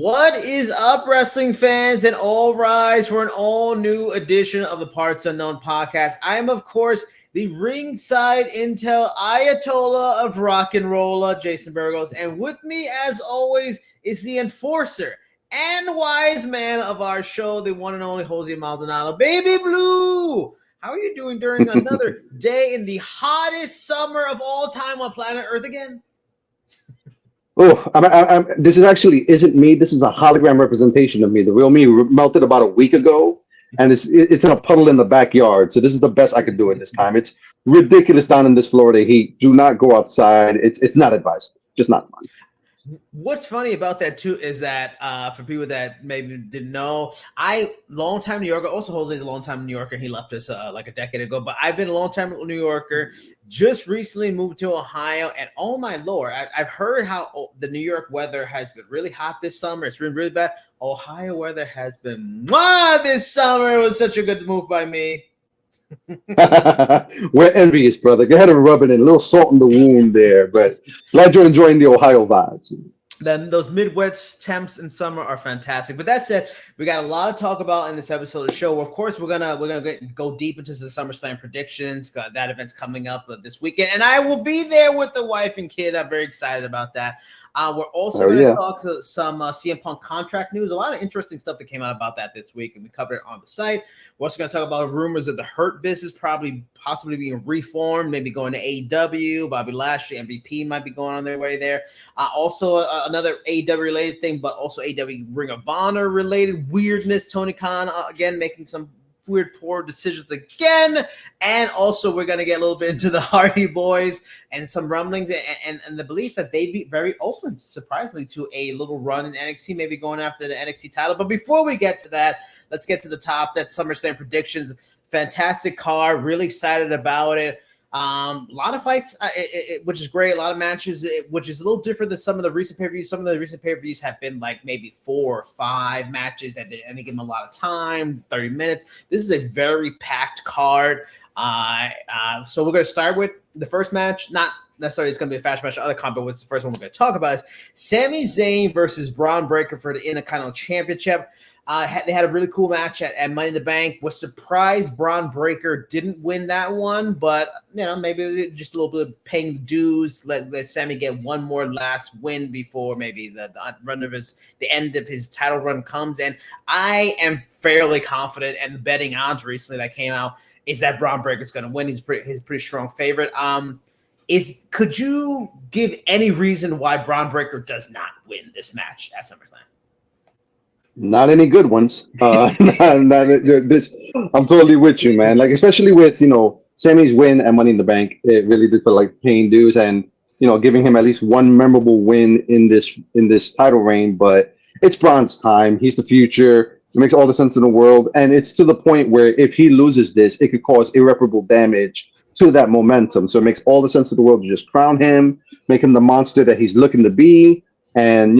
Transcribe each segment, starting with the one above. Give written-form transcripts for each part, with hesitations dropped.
What is up, wrestling fans, and all rise for an all-new edition of the Parts Unknown podcast. I am, of course, the ringside intel Ayatollah of rock and roller, Jason Burgos, and with me, as always, is the enforcer and wise man of our show, the one and only Jose Maldonado. Baby Blue, how are you doing during another day in the hottest summer of all time on planet Earth again? Oh, this is actually isn't me. This is a hologram representation of me. The real me melted about a week ago, and it's in a puddle in the backyard. So this is the best I could do at this time. It's ridiculous down in this Florida heat. Do not go outside. It's not advisable. Just not fun. What's funny about that too is that for people that maybe didn't know, long-time New Yorker. Also, Jose's a long-time New Yorker. He left us like a decade ago, but I've been a long-time New Yorker. Just recently moved to Ohio, and oh my lord, I've heard how the New York weather has been really hot this summer. It's been really bad. Ohio weather has been this summer. It was such a good move by me. We're envious, brother. Go ahead and rub it in. A little salt in the wound there, but glad you're enjoying the Ohio vibes. Then those Midwest temps in summer are fantastic. But that said, we got a lot to talk about in this episode of the show. Of course, we're gonna go deep into the SummerSlam predictions. That event's coming up this weekend, and I will be there with the wife and kid. I'm very excited about that. We're also going to talk to some CM Punk contract news. A lot of interesting stuff that came out about that this week, and we covered it on the site. We're also going to talk about rumors of the Hurt Business possibly being reformed, maybe going to AEW. Bobby Lashley, MVP might be going on their way there. Also, another AEW related thing, but also AEW Ring of Honor related weirdness. Tony Khan again making some weird poor decisions again, and also we're going to get a little bit into the Hardy Boys and some rumblings and the belief that they'd be very open, surprisingly, to a little run in NXT, maybe going after the NXT title. But before we get to that, let's get to the top. That's SummerSlam predictions. Fantastic card, really excited about it. A lot of fights, which is great. A lot of matches, which is a little different than some of the recent pay-per-views. Some of the recent pay-per-views have been like maybe 4 or 5 matches that didn't give them a lot of time, 30 minutes. This is a very packed card. So we're going to start with the first match. Not necessarily it's going to be a fast match. Other card, but what's the first one we're going to talk about is Sami Zayn versus Braun Breaker for the Intercontinental Championship. They had a really cool match at Money in the Bank. Was surprised Braun Breaker didn't win that one, but maybe just a little bit of paying dues. Let Sami get one more last win before maybe the end of his title run comes. And I am fairly confident, and the betting odds recently that came out is that Braun Breaker's going to win. He's a pretty strong favorite. Could you give any reason why Braun Breaker does not win this match at SummerSlam? Not any good ones. I'm totally with you, man. Like, especially with, Sammy's win and Money in the Bank, it really did feel like paying dues and, giving him at least one memorable win in this title reign. But it's Braun's time. He's the future. It makes all the sense in the world. And it's to the point where if he loses this, it could cause irreparable damage to that momentum. So it makes all the sense in the world to just crown him, make him the monster that he's looking to be. And,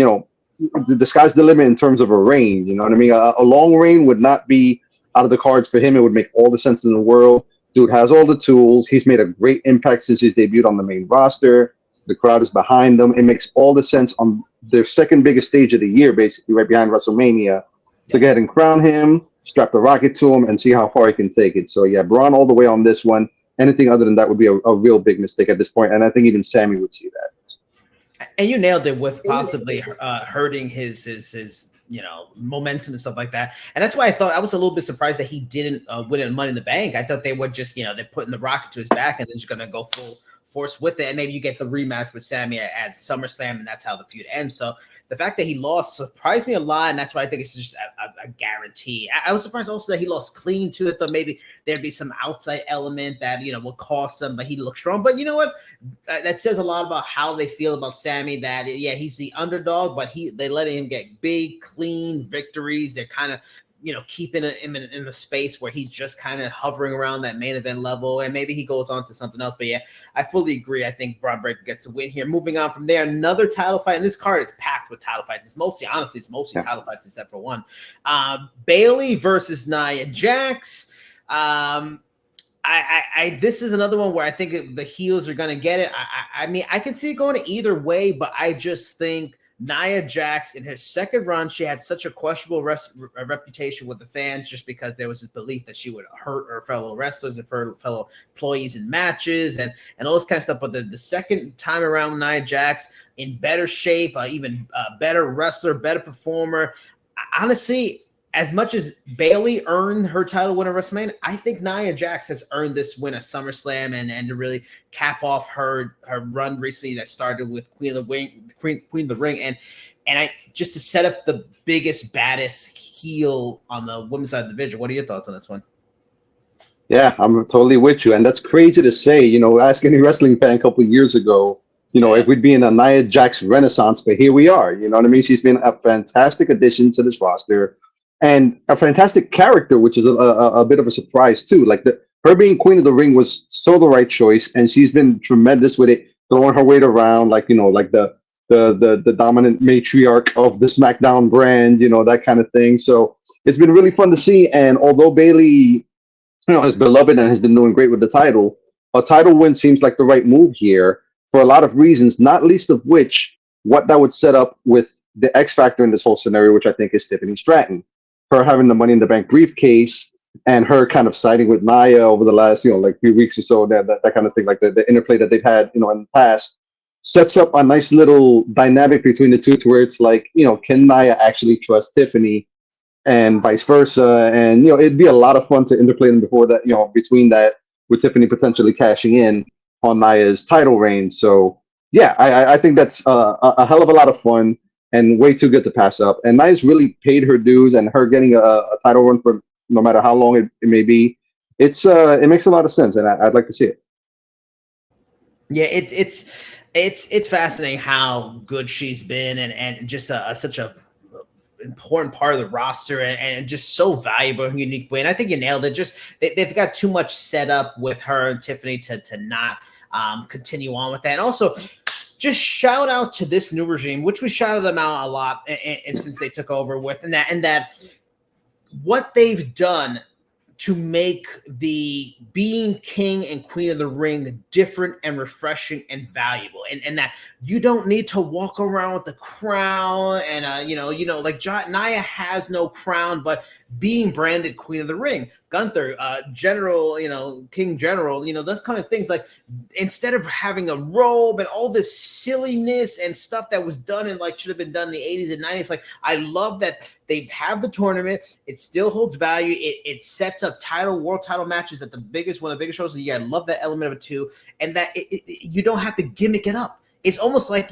the sky's the limit in terms of a reign. You know what I mean? A long reign would not be out of the cards for him. It would make all the sense in the world. Dude has all the tools. He's made a great impact since he's debuted on the main roster. The crowd is behind them. It makes all the sense on their second biggest stage of the year, basically right behind WrestleMania, to go ahead and crown him, strap the rocket to him, and see how far he can take it. So yeah, Braun all the way on this one. Anything other than that would be a real big mistake at this point, and I think even Sami would see that. And you nailed it with possibly hurting his momentum and stuff like that. And that's why I was a little bit surprised that he didn't win in Money in the Bank. I thought they would just, they're putting the rocket to his back and they're just going to go full force with it. And maybe you get the rematch with Sami at SummerSlam, and that's how the feud ends. So the fact that he lost surprised me a lot, and that's why I think it's just a guarantee. I was surprised also that he lost clean to it, though maybe there'd be some outside element that, will cost him, but he looked strong. But you know what? That says a lot about how they feel about Sami, that, he's the underdog, but they let him get big, clean victories. They're kind of keeping him in a space where he's just kind of hovering around that main event level, and maybe he goes on to something else. But yeah, I fully agree. I think Braun Breaker gets the win here. Moving on from there, another title fight, and this card is packed with title fights. It's mostly title fights except for one. Bayley versus Nia Jax. This is another one where I think the heels are going to get it. I mean, I can see it going either way, but I just think Nia Jax, in her second run, she had such a questionable reputation with the fans just because there was this belief that she would hurt her fellow wrestlers and her fellow employees in matches and all this kind of stuff. But the second time around, Nia Jax in better shape, even better wrestler, better performer. Honestly, as much as Bayley earned her title win at WrestleMania, I think Nia Jax has earned this win at SummerSlam and to really cap off her run recently that started with Queen of the Ring, and I just to set up the biggest, baddest heel on the women's side of the division. What are your thoughts on this one? Yeah, I'm totally with you, and that's crazy to say. Ask any wrestling fan a couple of years ago. If we'd be in a Nia Jax renaissance, but here we are. You know what I mean? She's been a fantastic addition to this roster. And a fantastic character, which is a bit of a surprise too. Like her being Queen of the Ring was so the right choice, and she's been tremendous with it, throwing her weight around, like the dominant matriarch of the SmackDown brand, that kind of thing. So it's been really fun to see. And although Bayley, is beloved and has been doing great with the title, a title win seems like the right move here for a lot of reasons, not least of which what that would set up with the X factor in this whole scenario, which I think is Tiffany Stratton. Her having the Money in the Bank briefcase and her kind of siding with Nia over the last, few weeks or so, that kind of thing, like the interplay that they've had, in the past, sets up a nice little dynamic between the two to where it's like, can Nia actually trust Tiffany and vice versa? And, it'd be a lot of fun to interplay them before that, between that, with Tiffany potentially cashing in on Nia's title reign. So, yeah, I think that's a hell of a lot of fun. And way too good to pass up. And Nia's really paid her dues, and her getting a title run for no matter how long it may be, it makes a lot of sense, and I'd like to see it. Yeah, it's fascinating how good she's been, and just such a important part of the roster, and just so valuable and unique way. And I think you nailed it. Just they've got too much set up with her and Tiffany to not continue on with that. And also, just shout out to this new regime, which we shouted them out a lot and since they took over with, and that what they've done to make the being king and queen of the ring different and refreshing and valuable, and that you don't need to walk around with the crown, and like Nia has no crown, but being branded Queen of the Ring, Gunther, General, King General, those kind of things. Like, instead of having a robe and all this silliness and stuff that was done and should have been done in the 80s and 90s, I love that they have the tournament. It still holds value. It sets up world title matches at one of the biggest shows of the year. I love that element of it too, and that you don't have to gimmick it up. It's almost like,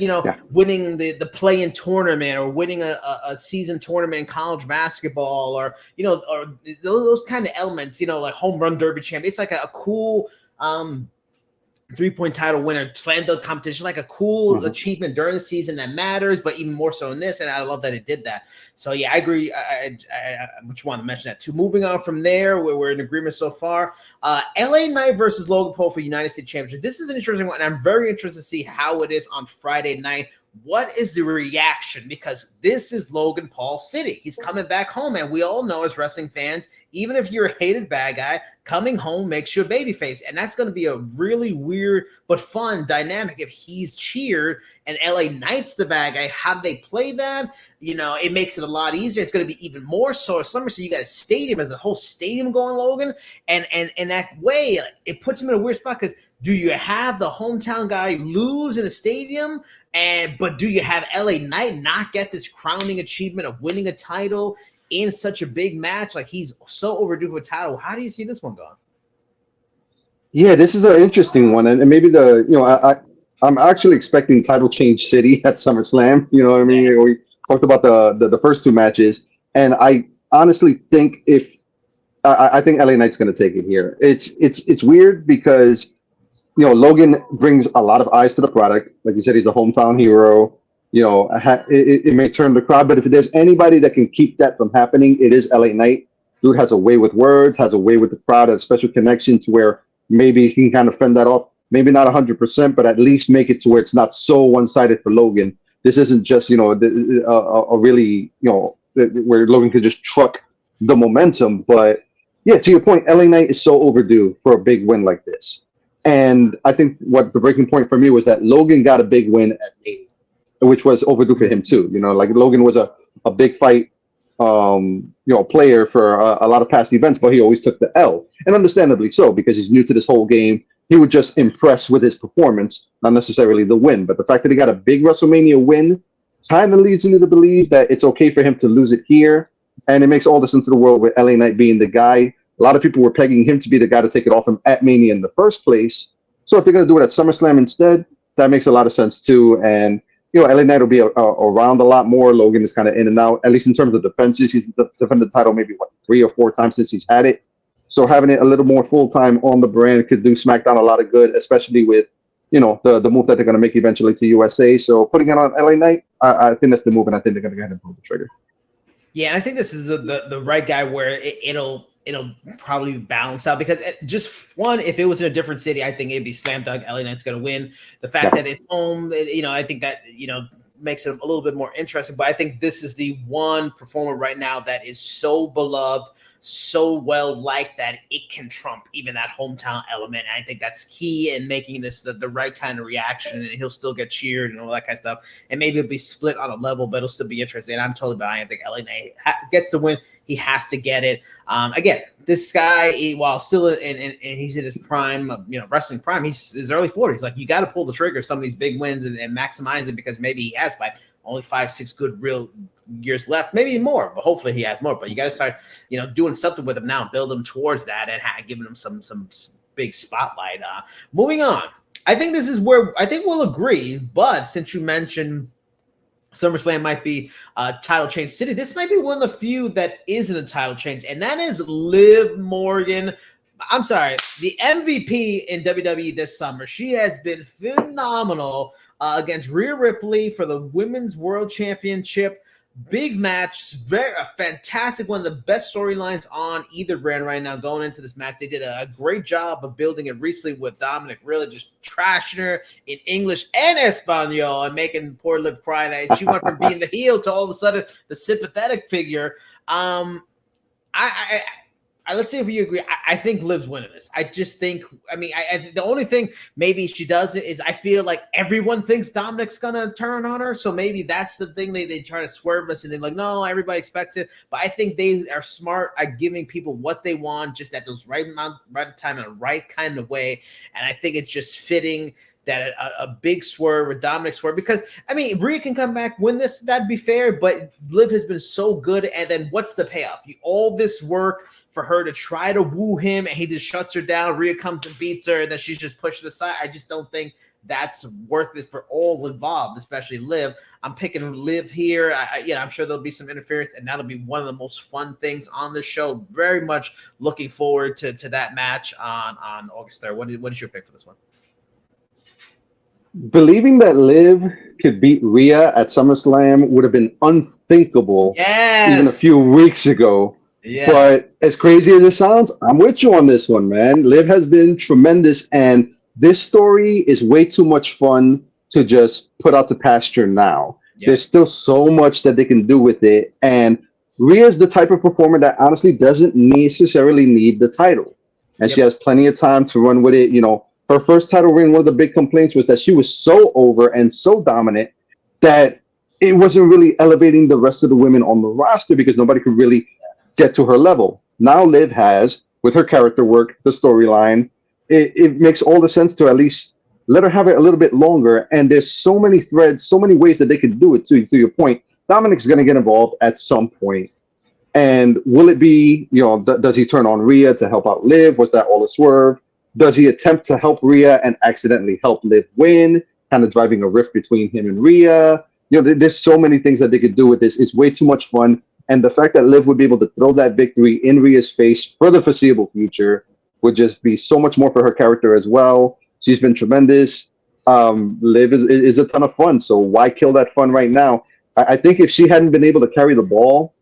winning the play-in tournament, or winning a season tournament in college basketball, or those kind of elements, like home run derby champ. It's like a cool 3-point title winner, slam dunk competition, like a cool achievement during the season that matters, but even more so in this. And I love that it did that. So yeah, I agree. I just want to mention that too. Moving on from there, we're in agreement so far. LA Knight versus Logan Paul for United States Championship. This is an interesting one, and I'm very interested to see how it is on Friday night. What is the reaction? Because this is Logan Paul City. He's coming back home, and we all know as wrestling fans, even if you're a hated bad guy, coming home makes you a babyface. And that's going to be a really weird but fun dynamic if he's cheered and LA Knight's the bad guy. How do they play that? It makes it a lot easier. It's going to be even more so. SummerSlam, you got a stadium, as a whole stadium going, Logan. And that way, it puts him in a weird spot, because do you have the hometown guy lose in a stadium? But do you have LA Knight not get this crowning achievement of winning a title in such a big match? Like, he's so overdue for a title. How do you see this one going? Yeah, this is an interesting one, and maybe I'm actually expecting title change city at SummerSlam. You know what I mean? Yeah. We talked about the first two matches, and I honestly think I think LA Knight's going to take it here. It's weird because Logan brings a lot of eyes to the product. Like you said, he's a hometown hero. It may turn the crowd, but if there's anybody that can keep that from happening, it is LA Knight. Dude has a way with words, has a way with the crowd, has a special connection to where maybe he can kind of fend that off. Maybe not 100%, but at least make it to where it's not so one-sided for Logan. This isn't just, a really, where Logan could just truck the momentum. But yeah, to your point, LA Knight is so overdue for a big win like this. And I think what the breaking point for me was that Logan got a big win at Mania. which was overdue for him too. Like Logan was a big fight, player for a lot of past events, but he always took the L, and understandably so, because he's new to this whole game. He would just impress with his performance, not necessarily the win. But the fact that he got a big WrestleMania win kind of leads you to believe that it's okay for him to lose it here. And it makes all the sense in the world with LA Knight being the guy. A lot of people were pegging him to be the guy to take it off him at Mania in the first place. So if they're going to do it at SummerSlam instead, that makes a lot of sense too. And, LA Knight will be around a lot more. Logan is kind of in and out, at least in terms of defenses. He's defended the title maybe, 3 or 4 times since he's had it. So having it a little more full-time on the brand could do SmackDown a lot of good, especially with, the move that they're going to make eventually to USA. So putting it on LA Knight, I think that's the move, and I think they're going to go ahead and pull the trigger. Yeah, and I think this is the right guy where it'll probably balance out, because just one, if it was in a different city, I think it'd be slam dunk. LA Knight's going to win. The fact that it's home, I think that, makes it a little bit more interesting. But I think this is the one performer right now that is so beloved, so well liked, that it can trump even that hometown element. And I think that's key in making this the right kind of reaction, and he'll still get cheered and all that kind of stuff. And maybe it'll be split on a level, but it'll still be interesting. And I'm totally behind. I think LA Knight gets the win. He has to get it. Again, this guy, while still and he's in his prime, wrestling prime, he's his early 40s. Like, you got to pull the trigger some of these big wins and maximize it, because maybe he has only 5-6 good real years left, maybe more, but hopefully he has more. But you got to start, doing something with him now, build him towards that, and giving him some big spotlight. Moving on, I think this is where I think we'll agree. But since you mentioned SummerSlam might be a title change city, this might be one of the few that isn't a title change, and that is Liv Morgan. I'm sorry, the MVP in WWE this summer. She has been phenomenal against Rhea Ripley for the Women's World Championship. Big match, very fantastic, one of the best storylines on either brand right now going into this match. They did a great job of building it recently with Dominic really just trashing her in English and Espanol and making poor Liv cry. That she went from being the heel to all of a sudden the sympathetic figure. Let's see if you agree. I think Liv's winning this. I just think, the only thing maybe she does is I feel like everyone thinks Dominic's going to turn on her. So maybe that's the thing. They try to swerve us, and they're like, no, everybody expects it. But I think they are smart at giving people what they want, just at those right time in a right kind of way. And I think it's just fitting that a big swerve, a Dominic swerve, because Rhea can come back, win this, that'd be fair, but Liv has been so good, and then what's the payoff? All this work for her to try to woo him, and he just shuts her down. Rhea comes and beats her, and then she's just pushed aside. I just don't think that's worth it for all involved, especially Liv. I'm picking Liv here. I'm sure there'll be some interference, and that'll be one of the most fun things on the show. Very much looking forward to that match on August 3rd. What is your pick for this one? Believing that Liv could beat Rhea at SummerSlam would have been unthinkable even a few weeks ago. Yeah. But as crazy as it sounds, I'm with you on this one, man. Liv has been tremendous, and this story is way too much fun to just put out to pasture now. Yep. There's still so much that they can do with it, and Rhea's the type of performer that honestly doesn't necessarily need the title, and she has plenty of time to run with it. Her first title reign, one of the big complaints was that she was so over and so dominant that it wasn't really elevating the rest of the women on the roster, because nobody could really get to her level. Now Liv has, with her character work, the storyline, it makes all the sense to at least let her have it a little bit longer. And there's so many threads, so many ways that they could do it, to your point. Dominic's going to get involved at some point. And will it be, does he turn on Rhea to help out Liv? Was that all a swerve? Does he attempt to help Rhea and accidentally help Liv win, kind of driving a rift between him and Rhea? There's so many things that they could do with this. It's way too much fun. And the fact that Liv would be able to throw that victory in Rhea's face for the foreseeable future would just be so much more for her character as well. She's been tremendous. Liv is a ton of fun. So why kill that fun right now? I think if she hadn't been able to carry the ball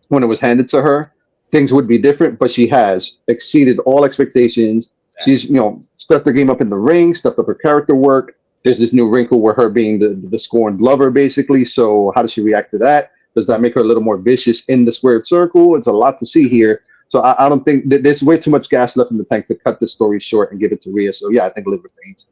when it was handed to her, things would be different. But she has exceeded all expectations. She's, stepped her game up in the ring, stepped up her character work. There's this new wrinkle where her being the scorned lover, basically. So how does she react to that? Does that make her a little more vicious in the squared circle? It's a lot to see here. So I don't think that there's way too much gas left in the tank to cut this story short and give it to Rhea. So yeah, I think Liv retains.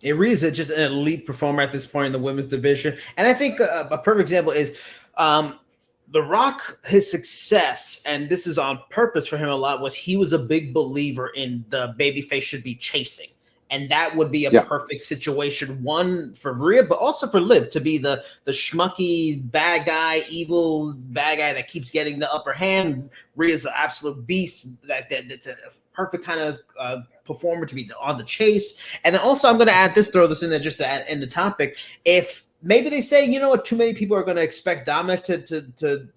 Rhea is just an elite performer at this point in the women's division. And I think a perfect example is The Rock, his success, and this is on purpose for him a lot, was he was a big believer in the babyface should be chasing. And that would be a perfect situation, one for Rhea, but also for Liv to be the schmucky bad guy, evil bad guy that keeps getting the upper hand. Rhea's the absolute beast. That's a perfect kind of performer to be on the chase. And then also, I'm going to throw this in there just to add in the topic. If maybe they say, you know what, too many people are going to expect Dominic to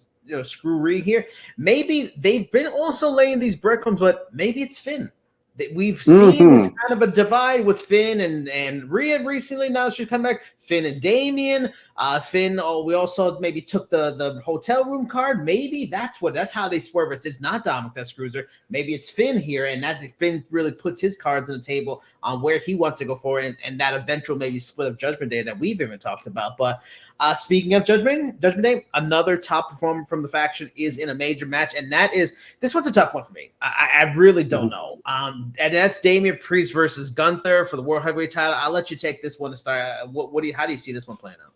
screw Rhea here. Maybe they've been also laying these breadcrumbs, but maybe it's Finn. We've seen this kind of a divide with Finn and Rhea recently. Now she's come back. Finn and Damian. Finn. Oh, we also maybe took the hotel room card. Maybe that's how they swerve it. It's not Dominic that screws her. Maybe it's Finn here, and that Finn really puts his cards on the table on where he wants to go forward, and that eventual maybe split of Judgment Day that we've even talked about. But speaking of Judgment Day, another top performer from the faction is in a major match, and this one's a tough one for me. I really don't know. And that's Damian Priest versus Gunther for the World Heavyweight title. I'll let you take this one to start. How do you see this one playing out?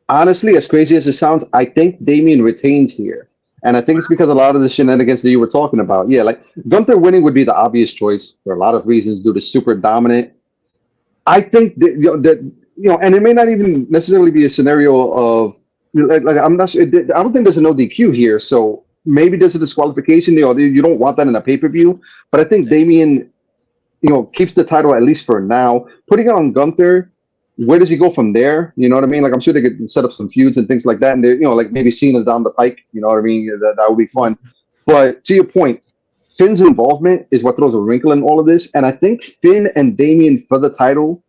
Honestly, as crazy as it sounds, I think Damian retains here. And I think it's because a lot of the shenanigans that you were talking about. Yeah, like Gunther winning would be the obvious choice for a lot of reasons due to super dominant. I think that and it may not even necessarily be a scenario of like I'm not sure. I don't think there's a no DQ here, so maybe there's a disqualification. You don't want that in a pay-per-view. But I think Damian, keeps the title at least for now. Putting it on Gunther, where does he go from there? You know what I mean? Like I'm sure they could set up some feuds and things like that, and like maybe Cena down the pike. You know what I mean? That would be fun. But to your point, Finn's involvement is what throws a wrinkle in all of this, and I think Finn and Damian for the title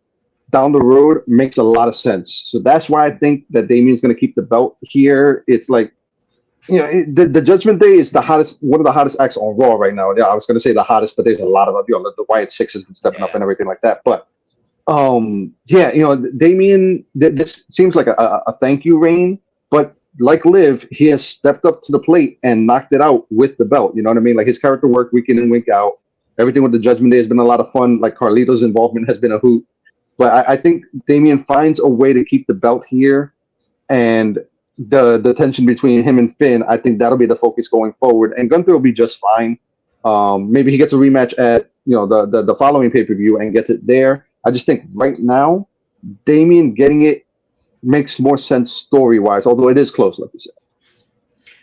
down the road makes a lot of sense. So that's why I think that Damian's going to keep the belt here. It's like, the Judgment Day is one of the hottest acts on Raw right now. Yeah, I was going to say the hottest, but there's a lot of the Wyatt Six has been stepping up and everything like that. But Damian, this seems like a thank you reign, but like Liv, he has stepped up to the plate and knocked it out with the belt. You know what I mean? Like his character work week in and week out. Everything with the Judgment Day has been a lot of fun. Like Carlito's involvement has been a hoot. But I think Damian finds a way to keep the belt here, and the tension between him and Finn, I think that'll be the focus going forward. And Gunther will be just fine. Maybe he gets a rematch at the following pay-per-view and gets it there. I just think right now, Damian getting it makes more sense story-wise, although it is close, like you said.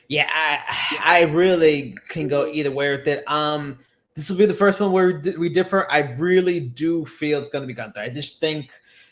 Yeah, I really can go either way with it. This will be the first one where we differ. I really do feel it's going to be Gunther. I just think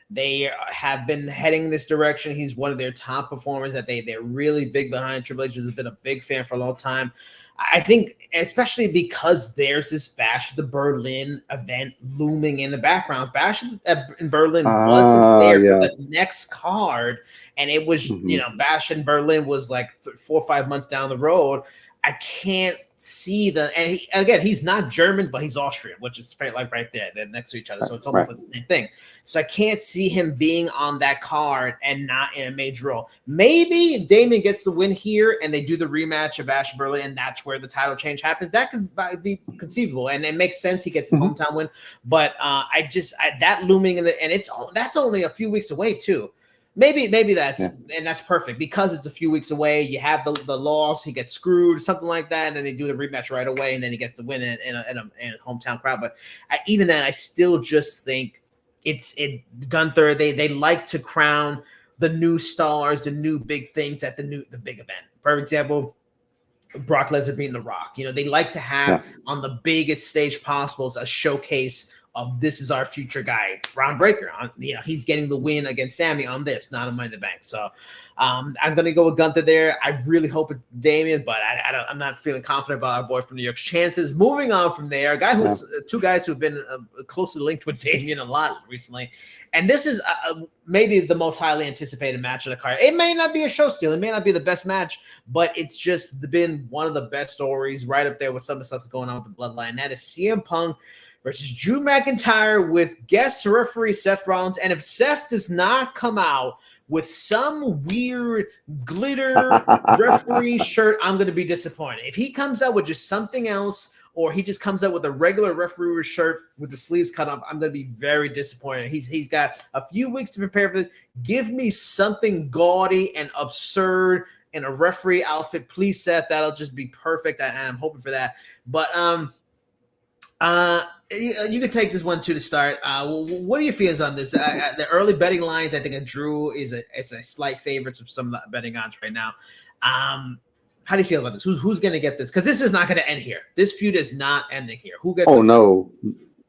they have been heading this direction. He's one of their top performers that they're really big behind. Triple H has been a big fan for a long time. I think especially because there's this Bash of the Berlin event looming in the background. Bash in Berlin wasn't there for the next card, and it was, Bash in Berlin was like 4 or 5 months down the road. I can't see he's not German, but he's Austrian, which is like right there. They're next to each other. So it's almost like the same thing. So I can't see him being on that card and not in a major role. Maybe Damian gets the win here and they do the rematch of Bash Berlin, and that's where the title change happens. That could be conceivable, and it makes sense. He gets his hometown win, but that looming that's only a few weeks away too. Maybe that's perfect because it's a few weeks away. You have the loss, he gets screwed, something like that, and then they do the rematch right away, and then he gets the win in a hometown crowd. But even then, I still just think it's Gunther. They like to crown the new stars, the new big things at the big event. For example, Brock Lesnar beating The Rock. They like to have on the biggest stage possible a showcase of this is our future guy, Ron Breaker. He's getting the win against Sammy on this, not on Money in the Bank. So I'm going to go with Gunther there. I really hope it's Damian, but I'm not feeling confident about our boy from New York's chances. Moving on from there, two guys who've been closely linked with Damian a lot recently. And this is maybe the most highly anticipated match of the card. It may not be a show steal. It may not be the best match, but it's just been one of the best stories right up there with some of the stuff that's going on with the Bloodline. That is CM Punk versus Drew McIntyre with guest referee Seth Rollins. And if Seth does not come out with some weird glitter referee shirt, I'm going to be disappointed. If he comes out with just something else, or he just comes out with a regular referee shirt with the sleeves cut off, I'm going to be very disappointed. He's got a few weeks to prepare for this. Give me something gaudy and absurd in a referee outfit, please, Seth. That'll just be perfect, and I'm hoping for that. But you can take this one too to start. What are your feelings on this? The early betting lines, I think a Drew is a slight favorite of some of the betting odds right now. How do you feel about this? Who's going to get this? Because this is not going to end here. This feud is not ending here. Who gets? Oh no,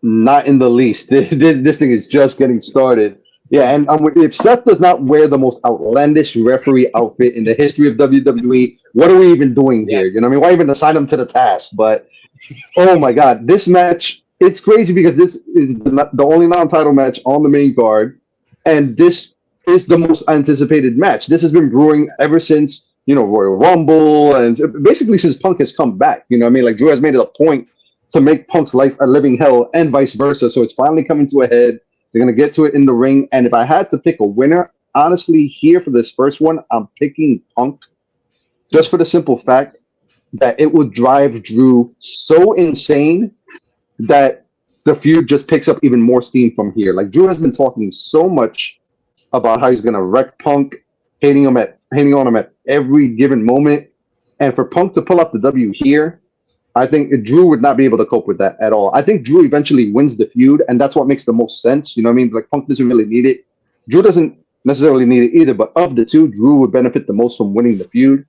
not in the least. This thing is just getting started. Yeah, and if Seth does not wear the most outlandish referee outfit in the history of WWE, what are we even doing here? You know what I mean? Why even assign him to the task? But oh my God, this match, it's crazy because this is the only non-title match on the main card, and this is the most anticipated match. This has been brewing ever since, Royal Rumble, and basically since Punk has come back. You know what I mean? Like, Drew has made it a point to make Punk's life a living hell and vice versa. So it's finally coming to a head. They're going to get to it in the ring. And if I had to pick a winner, honestly, here for this first one, I'm picking Punk just for the simple fact that it would drive Drew so insane that the feud just picks up even more steam from here. Like, Drew has been talking so much about how he's going to wreck Punk, hating on him at every given moment. And for Punk to pull out the W here, I think Drew would not be able to cope with that at all. I think Drew eventually wins the feud, and that's what makes the most sense. You know what I mean? Like, Punk doesn't really need it. Drew doesn't necessarily need it either, but of the two, Drew would benefit the most from winning the feud.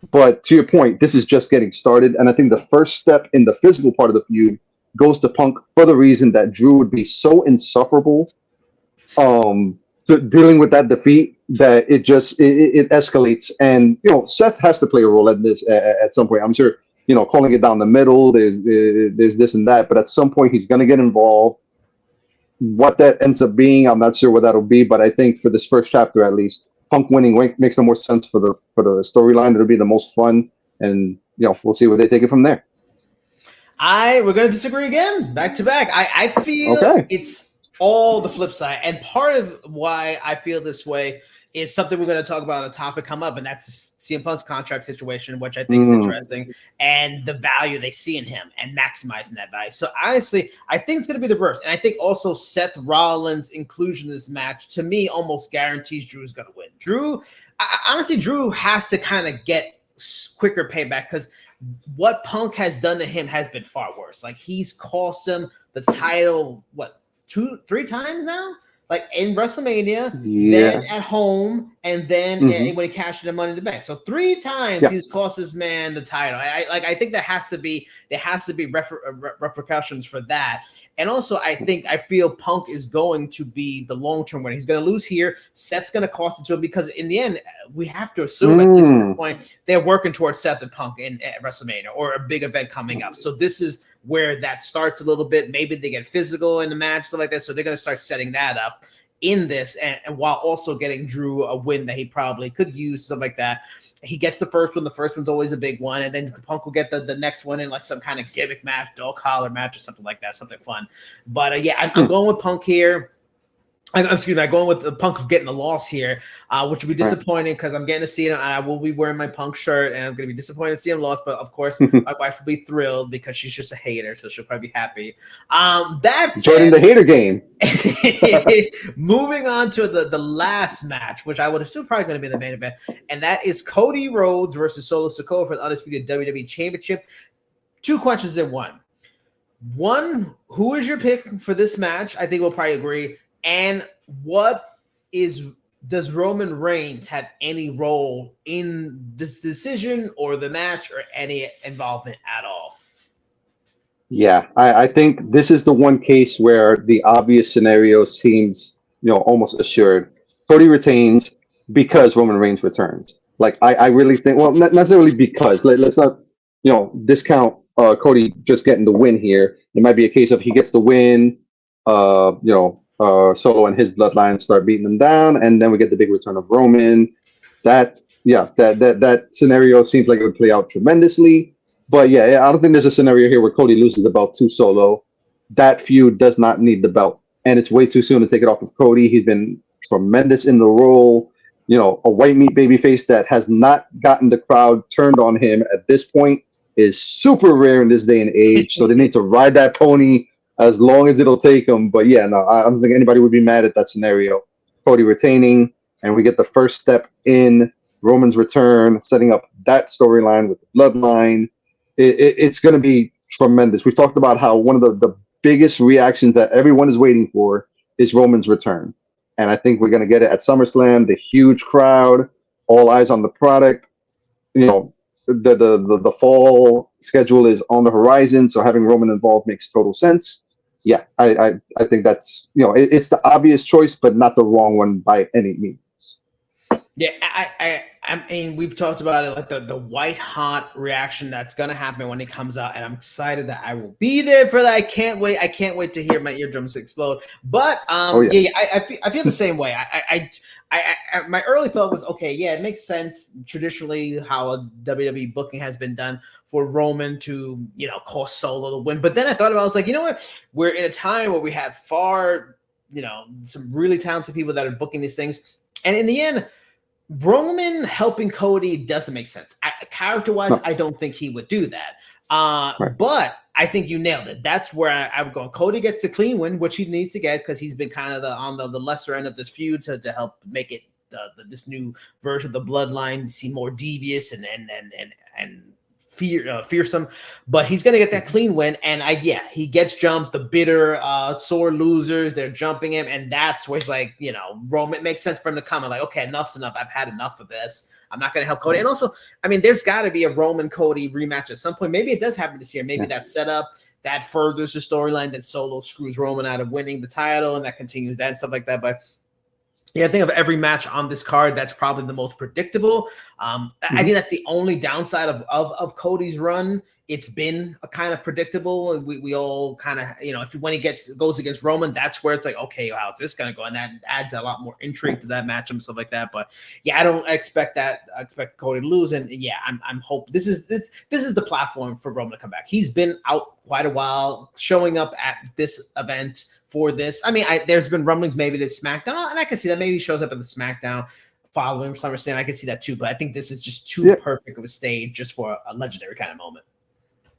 But to your point, this is just getting started, and I think the first step in the physical part of the feud goes to Punk for the reason that Drew would be so insufferable to dealing with that defeat that it escalates. And, Seth has to play a role in this at some point. I'm sure, calling it down the middle, there's this and that, but at some point he's going to get involved. What that ends up being, I'm not sure what that'll be, but I think for this first chapter at least, Punk winning makes the more sense for the storyline. It'll be the most fun, and we'll see where they take it from there. We're going to disagree again, back to back. I feel it's all the flip side, and part of why I feel this way is something we're going to talk about, a topic come up, and that's CM Punk's contract situation, which I think is interesting, and the value they see in him and maximizing that value. So honestly, I think it's going to be the reverse. And I think also Seth Rollins' inclusion in this match, to me, almost guarantees Drew's going to win. Drew has to kind of get quicker payback, because what Punk has done to him has been far worse. Like, he's cost him the title, 2-3 times now? Like, in WrestleMania, then at home, and then when he cashed in the Money in the Bank. So 3 times he's cost this man the title. I think there has to be repercussions for that. And also, I feel Punk is going to be the long-term winner. He's going to lose here. Seth's going to cost it to him, because in the end, we have to assume at this point they're working towards Seth and Punk at WrestleMania, or a big event coming up. So this is where that starts a little bit. Maybe they get physical in the match, stuff like that. So they're going to start setting that up in this, and while also getting Drew a win that he probably could use, something like that. He gets the first one. The first one's always a big one, and then Punk will get the next one in like some kind of gimmick match, dog collar match, or something like that, something fun. But I'm going with Punk here. I'm going with Punk getting the loss here, which would be disappointing, because I'm getting to see it, and I will be wearing my Punk shirt, and I'm going to be disappointed to see him lost. But of course, my wife will be thrilled, because she's just a hater, so she'll probably be happy. That's joining the hater game. Moving on to the last match, which I would assume probably going to be the main event, and that is Cody Rhodes versus Solo Sikoa for the undisputed WWE Championship. 2 questions in one. One, who is your pick for this match? I think we'll probably agree. And does Roman Reigns have any role in this decision or the match, or any involvement at all? Yeah, I think this is the one case where the obvious scenario seems, almost assured. Cody retains because Roman Reigns returns. Like, I really think, well, not necessarily because. Let's not, discount Cody just getting the win here. It might be a case of he gets the win, Solo and his bloodline start beating them down, and then we get the big return of Roman. That scenario seems like it would play out tremendously. But yeah, I don't think there's a scenario here where Cody loses the belt to Solo. That feud does not need the belt, and it's way too soon to take it off of Cody. He's been tremendous in the role. A white meat babyface that has not gotten the crowd turned on him at this point. is super rare in this day and age. So they need to ride that pony as long as it'll take them. But yeah, no, I don't think anybody would be mad at that scenario. Cody retaining, and we get the first step in Roman's return, setting up that storyline with the bloodline. It's going to be tremendous. We've talked about how one of the biggest reactions that everyone is waiting for is Roman's return. And I think we're going to get it at SummerSlam, the huge crowd, all eyes on the product. You know, the fall schedule is on the horizon, so having Roman involved makes total sense. Yeah, I think that's, you know, it's the obvious choice, but not the wrong one by any means. Yeah, I mean, we've talked about it, like the white hot reaction that's gonna happen when it comes out, and I'm excited that I will be there for that. I can't wait to hear my eardrums explode. But I feel the same way. I my early thought was, okay, yeah, it makes sense traditionally how a WWE booking has been done for Roman to, you know, cost Solo the win. But then I thought about it, I was like, you know what? We're in a time where we have some really talented people that are booking these things, and in the end, Roman helping Cody doesn't make sense. Character-wise, I don't think he would do that. Right. But I think you nailed it. That's where I would go. Cody gets the clean win, which he needs to get because he's been kind of on the lesser end of this feud to help make it this new version of the bloodline seem more devious and fearsome. But he's going to get that clean win. And he gets jumped. The bitter, sore losers, they're jumping him. And that's where he's like, you know, Roman, it makes sense for him to come and like, okay, enough's enough. I've had enough of this. I'm not going to help Cody. And also, I mean, there's got to be a Roman Cody rematch at some point. Maybe it does happen this year. Maybe that's set up. That furthers the storyline that Solo screws Roman out of winning the title, and that continues that and stuff like that. But yeah, I think of every match on this card, that's probably the most predictable. I think that's the only downside of Cody's run. It's been a kind of predictable. We all kind of, you know, when he goes against Roman, that's where it's like, okay, how's this going to go? And that adds a lot more intrigue to that matchup and stuff like that. But yeah, I don't expect that. I expect Cody to lose. And yeah, I'm hoping this is the platform for Roman to come back. He's been out quite a while, showing up at this event for this. I mean, there's been rumblings maybe to SmackDown, and I can see that maybe he shows up at the SmackDown following SummerSlam. I can see that too, but I think this is just too perfect of a stage just for a legendary kind of moment.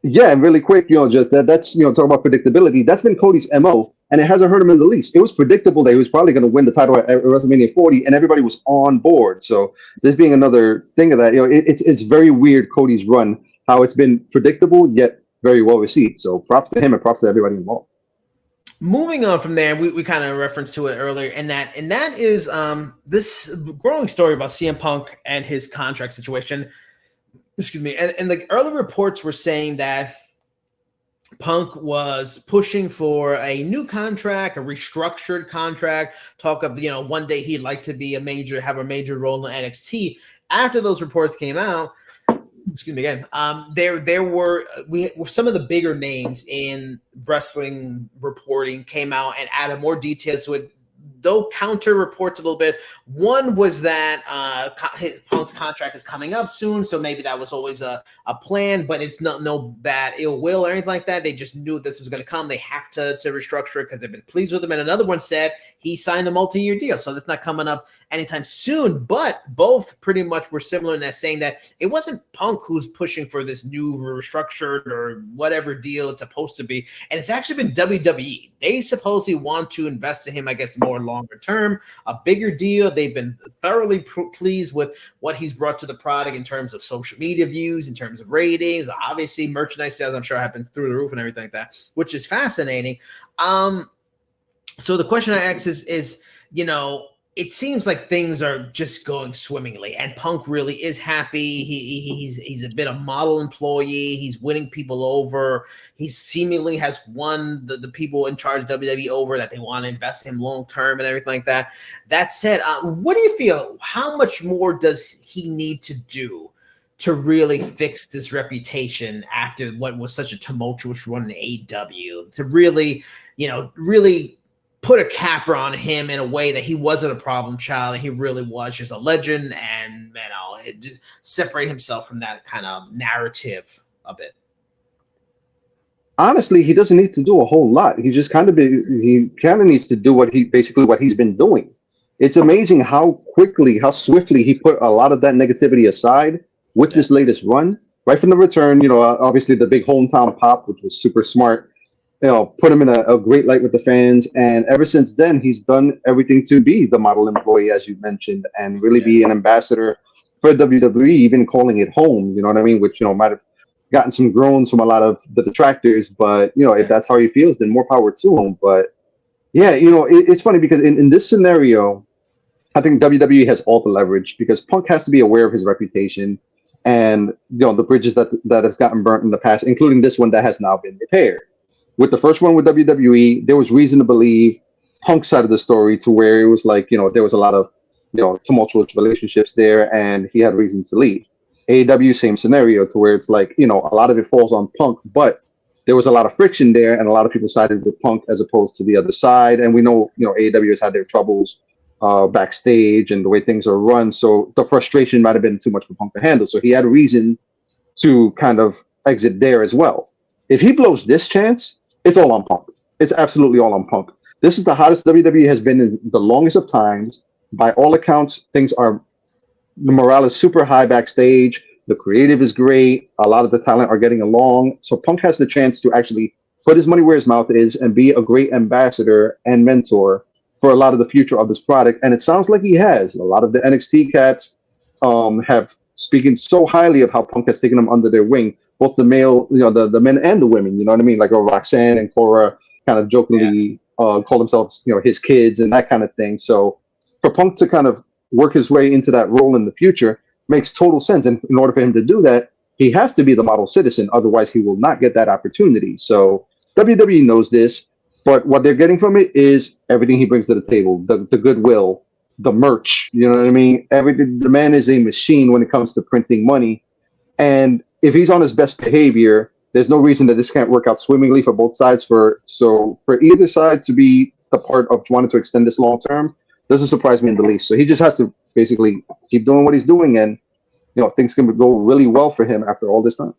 Yeah, and really quick, you know, just that's, you know, talk about predictability. That's been Cody's MO, and it hasn't hurt him in the least. It was predictable that he was probably going to win the title at WrestleMania 40, and everybody was on board. So this being another thing of that, you know, it's very weird, Cody's run, how it's been predictable yet very well received. So props to him and props to everybody involved. Moving on from there, we kind of referenced to it earlier, and that is this growing story about CM Punk and his contract situation. Excuse me. And the early reports were saying that Punk was pushing for a new contract, a restructured contract, talk of, you know, one day he'd like to be have a major role in NXT. After those reports came out, excuse me again, there were some of the bigger names in wrestling reporting came out and added more details to it, though counter reports a little bit. One was that Punk's contract is coming up soon, so maybe that was always a plan, but it's no bad ill will or anything like that. They just knew this was going to come. They have to restructure it because they've been pleased with him. And another one said he signed a multi-year deal, so that's not coming up anytime soon. But both pretty much were similar in that, saying that it wasn't Punk who's pushing for this new restructured or whatever deal it's supposed to be, and it's actually been WWE. They supposedly want to invest in him, I guess, more longer term, a bigger deal. They've been thoroughly pleased with what he's brought to the product in terms of social media views, in terms of ratings, obviously merchandise sales, I'm sure happens through the roof and everything like that, which is fascinating. So the question I ask is, you know, it seems like things are just going swimmingly, and Punk really is happy. He's a bit of model employee. He's winning people over. He seemingly has won the people in charge of WWE over, that they want to invest in him long term and everything like that. That said, what do you feel? How much more does he need to do to really fix this reputation after what was such a tumultuous run in AEW, to really, you know, really put a capper on him in a way that he wasn't a problem child, and he really was just a legend, and, you know, separate himself from that kind of narrative a bit? Honestly, he doesn't need to do a whole lot. He kind of needs to do what he's been doing. It's amazing how swiftly he put a lot of that negativity aside with this latest run. right from the return, obviously the big hometown pop, which was super smart, put him in a great light with the fans. And ever since then, he's done everything to be the model employee, as you mentioned, and really Yeah. be an ambassador for WWE, even calling it home. You know what I mean? Which, might have gotten some groans from a lot of the detractors, but, if that's how he feels, then more power to him. But yeah, it's funny because in this scenario, I think WWE has all the leverage because Punk has to be aware of his reputation and the bridges that has gotten burnt in the past, including this one that has now been repaired. With the first one with WWE, there was reason to believe Punk's side of the story to where it was like, there was a lot of, tumultuous relationships there and he had reason to leave. AEW, same scenario to where it's like, a lot of it falls on Punk, but there was a lot of friction there and a lot of people sided with Punk as opposed to the other side. And we know, AEW has had their troubles backstage and the way things are run. So the frustration might have been too much for Punk to handle. So he had reason to kind of exit there as well. If he blows this chance, it's all on Punk. It's absolutely all on Punk. This is the hottest WWE has been in the longest of times. By all accounts, the morale is super high backstage. The creative is great. A lot of the talent are getting along. So Punk has the chance to actually put his money where his mouth is and be a great ambassador and mentor for a lot of the future of this product. And it sounds like he has. A lot of the NXT cats have speaking so highly of how Punk has taken them under their wing, both the male, the men and the women, you know what I mean? Like Roxanne and Cora kind of jokingly call themselves, his kids and that kind of thing. So for Punk to kind of work his way into that role in the future makes total sense. And in order for him to do that, he has to be the model citizen. Otherwise, he will not get that opportunity. So WWE knows this. But what they're getting from it is everything he brings to the table, the goodwill, the merch, you know what I mean? Everything. The man is a machine when it comes to printing money. And if he's on his best behavior, there's no reason that this can't work out swimmingly for both sides. So for either side to be the part of wanting to extend this long term doesn't surprise me in the least. So he just has to basically keep doing what he's doing, and things can go really well for him after all this time.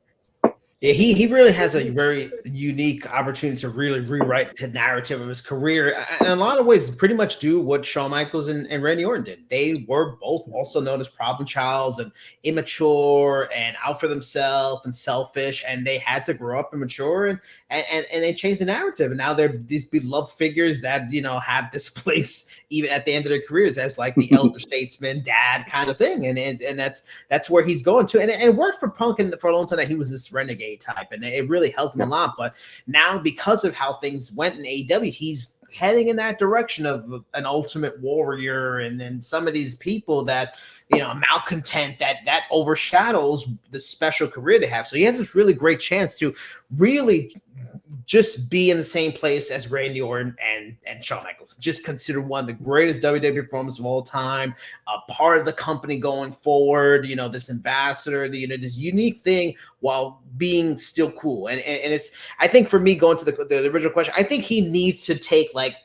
Yeah, he really has a very unique opportunity to really rewrite the narrative of his career. In a lot of ways, pretty much do what Shawn Michaels and Randy Orton did. They were both also known as problem childs and immature and out for themselves and selfish, and they had to grow up and mature and they changed the narrative. And now they're these beloved figures that have this place even at the end of their careers as like the elder statesman, dad kind of thing. And that's where he's going to. And it worked for Punk for a long time that he was this renegade type, and it really helped him a lot. But now, because of how things went in AEW, he's heading in that direction of an ultimate warrior, and then some of these people that malcontent that overshadows the special career they have. So he has this really great chance to really just be in the same place as Randy Orton and Shawn Michaels. Just considered one of the greatest WWE performers of all time, a part of the company going forward, this ambassador, this unique thing while being still cool. And it's, I think for me, going to the original question, I think he needs to take like